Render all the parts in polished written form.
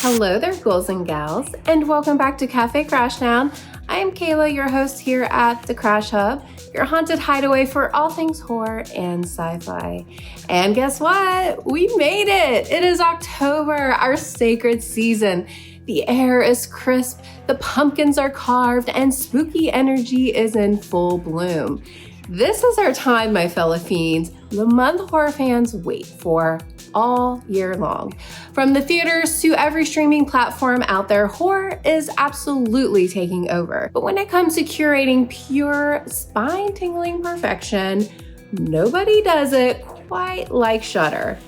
Hello there, ghouls and gals, and welcome back to Café Crashdown. I am Kayla, your host here at the Crash Hub, your haunted hideaway for all things horror and sci-fi. And guess what? We made it! It is October, our sacred season. The air is crisp, the pumpkins are carved, and spooky energy is in full bloom. This is our time, my fellow fiends, the month horror fans wait for all year long. From the theaters to every streaming platform out there, horror is absolutely taking over. But when it comes to curating pure, spine-tingling perfection, nobody does it quite like Shudder,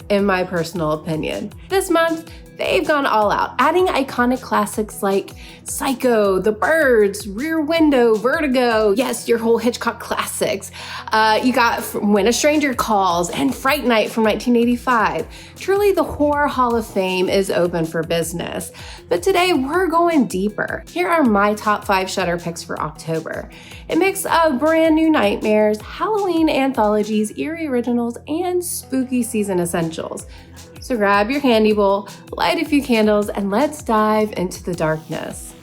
in my personal opinion. This month, they've gone all out, adding iconic classics like Psycho, The Birds, Rear Window, Vertigo, yes, your whole Hitchcock classics. You got When a Stranger Calls and Fright Night from 1985. Truly, the Horror Hall of Fame is open for business. But today, we're going deeper. Here are my top 5 Shudder picks for October. A mix of brand new nightmares, Halloween anthologies, eerie originals, and spooky season essentials. So grab your candy bowl, light a few candles, and let's dive into the darkness.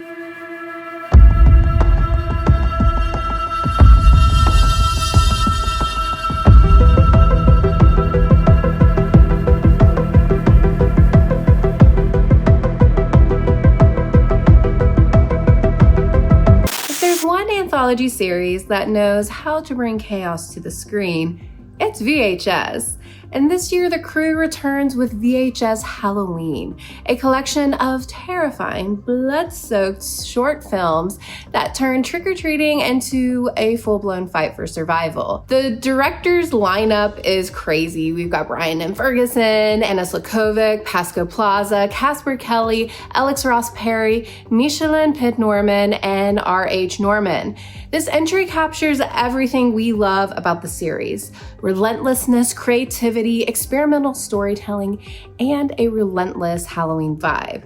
If there's one anthology series that knows how to bring chaos to the screen, it's VHS. And this year, the crew returns with VHS Halloween, a collection of terrifying, blood-soaked short films that turn trick-or-treating into a full-blown fight for survival. The director's lineup is crazy. We've got Brian M. Ferguson, Anna Slakovic, Pasco Plaza, Casper Kelly, Alex Ross Perry, Michelin Pitt Norman, and R.H. Norman. This entry captures everything we love about the series: relentlessness, creativity, experimental storytelling, and a relentless Halloween vibe.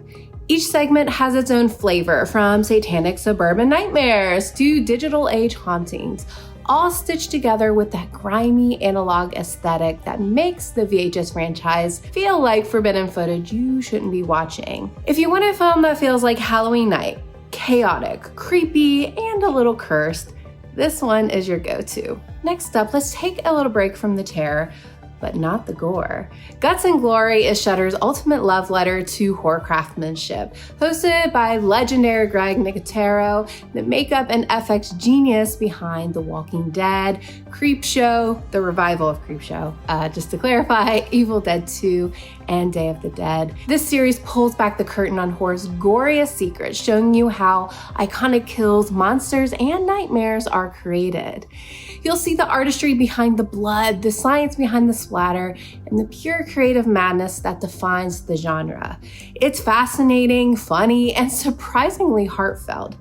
Each segment has its own flavor, from satanic suburban nightmares to digital age hauntings, all stitched together with that grimy analog aesthetic that makes the VHS franchise feel like forbidden footage you shouldn't be watching. If you want a film that feels like Halloween night, chaotic, creepy, and a little cursed, this one is your go-to. Next up, let's take a little break from the terror, but not the gore. Guts and Glory is Shudder's ultimate love letter to horror craftsmanship. Hosted by legendary Greg Nicotero, the makeup and FX genius behind The Walking Dead, Creepshow, the revival of Creepshow, just to clarify, Evil Dead 2, and Day of the Dead. This series pulls back the curtain on horror's goriest secrets, showing you how iconic kills, monsters, and nightmares are created. You'll see the artistry behind the blood, the science behind the splatter, and the pure creative madness that defines the genre. It's fascinating, funny, and surprisingly heartfelt.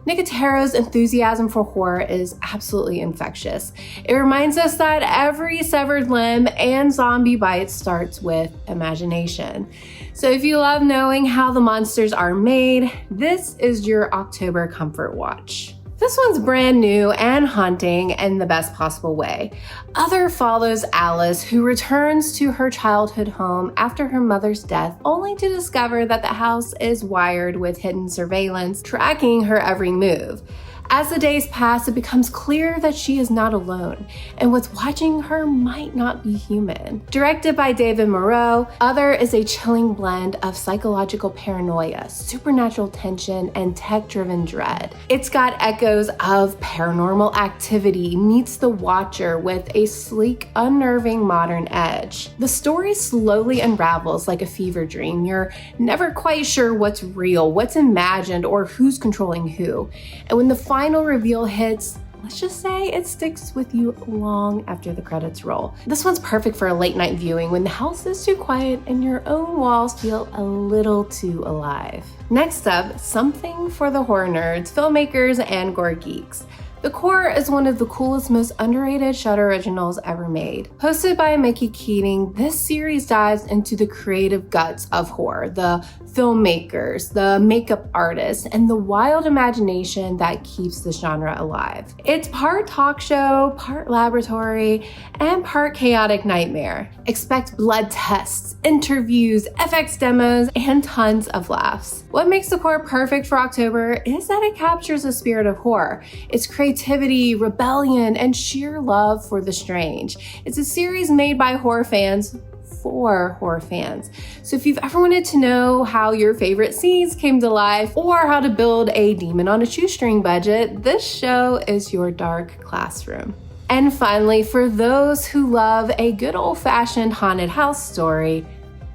Nicotero's enthusiasm for horror is absolutely infectious. It reminds us that every severed limb and zombie bite starts with imagination. So if you love knowing how the monsters are made, this is your October comfort watch. This one's brand new and haunting in the best possible way. Other follows Alice, who returns to her childhood home after her mother's death, only to discover that the house is wired with hidden surveillance, tracking her every move. As the days pass, it becomes clear that she is not alone, and what's watching her might not be human. Directed by David Moreau, Other is a chilling blend of psychological paranoia, supernatural tension, and tech-driven dread. It's got echoes of Paranormal Activity meets The Watcher with a sleek, unnerving modern edge. The story slowly unravels like a fever dream. You're never quite sure what's real, what's imagined, or who's controlling who. And when the final reveal hits, let's just say it sticks with you long after the credits roll. This one's perfect for a late night viewing when the house is too quiet and your own walls feel a little too alive. Next up, something for the horror nerds, filmmakers, and gore geeks. The Core is one of the coolest, most underrated Shudder originals ever made. Hosted by Mickey Keating, this series dives into the creative guts of horror, the filmmakers, the makeup artists, and the wild imagination that keeps the genre alive. It's part talk show, part laboratory, and part chaotic nightmare. Expect blood tests, interviews, FX demos, and tons of laughs. What makes The Core perfect for October is that it captures the spirit of horror. It's creativity, rebellion, and sheer love for the strange. It's a series made by horror fans for horror fans. So if you've ever wanted to know how your favorite scenes came to life or how to build a demon on a shoestring budget, this show is your dark classroom. And finally, for those who love a good old-fashioned haunted house story,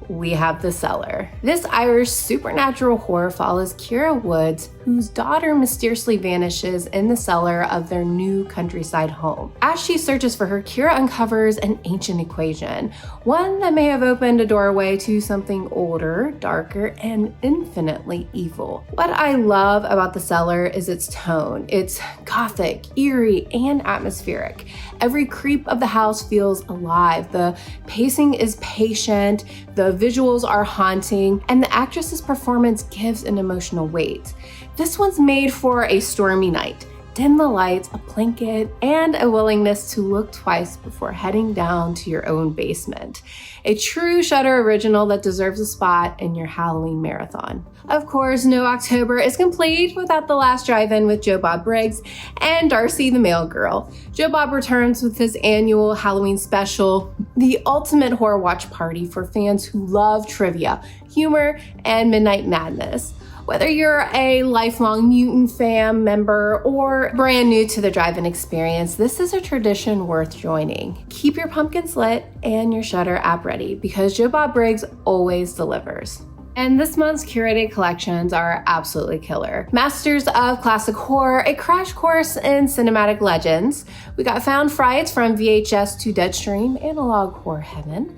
we have The Cellar. This Irish supernatural horror follows Kira Woods, whose daughter mysteriously vanishes in the cellar of their new countryside home. As she searches for her, Kira uncovers an ancient equation, one that may have opened a doorway to something older, darker, and infinitely evil. What I love about The Cellar is its tone. It's gothic, eerie, and atmospheric. Every creep of the house feels alive. The pacing is patient, the visuals are haunting, and the actress's performance gives an emotional weight. This one's made for a stormy night. Dim the lights, a blanket, and a willingness to look twice before heading down to your own basement. A true Shudder original that deserves a spot in your Halloween marathon. Of course, no October is complete without the last drive-in with Joe Bob Briggs and Darcy the Mail Girl. Joe Bob returns with his annual Halloween special, the ultimate horror watch party for fans who love trivia, humor, and midnight madness. Whether you're a lifelong Mutant fam member or brand new to the drive-in experience, this is a tradition worth joining. Keep your pumpkins lit and your Shudder app ready because Joe Bob Briggs always delivers. And this month's curated collections are absolutely killer. Masters of Classic Horror, a crash course in cinematic legends. We got Found Frights from VHS to Deadstream, Analog Horror Heaven.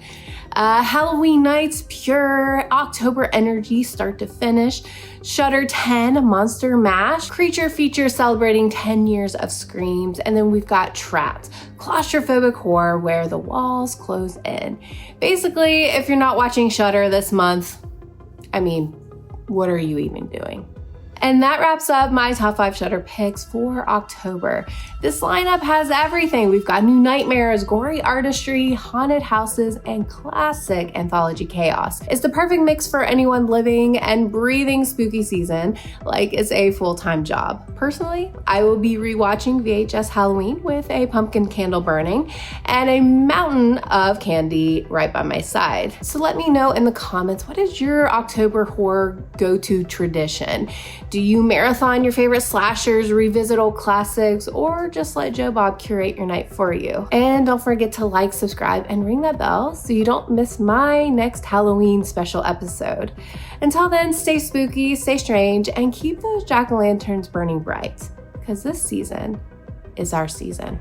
Halloween Nights, pure October energy start to finish. Shudder 10, Monster Mash, creature feature celebrating 10 years of screams. And then we've got Trapped, claustrophobic horror where the walls close in. Basically, if you're not watching Shudder this month, I mean, what are you even doing? And that wraps up my top 5 Shudder picks for October. This lineup has everything. We've got new nightmares, gory artistry, haunted houses, and classic anthology chaos. It's the perfect mix for anyone living and breathing spooky season like it's a full-time job. Personally, I will be rewatching VHS Halloween with a pumpkin candle burning and a mountain of candy right by my side. So let me know in the comments, what is your October horror go-to tradition? Do you marathon your favorite slashers, revisit old classics, or just let Joe Bob curate your night for you? And don't forget to like, subscribe, and ring that bell so you don't miss my next Halloween special episode. Until then, stay spooky, stay strange, and keep those jack-o'-lanterns burning bright, because this season is our season.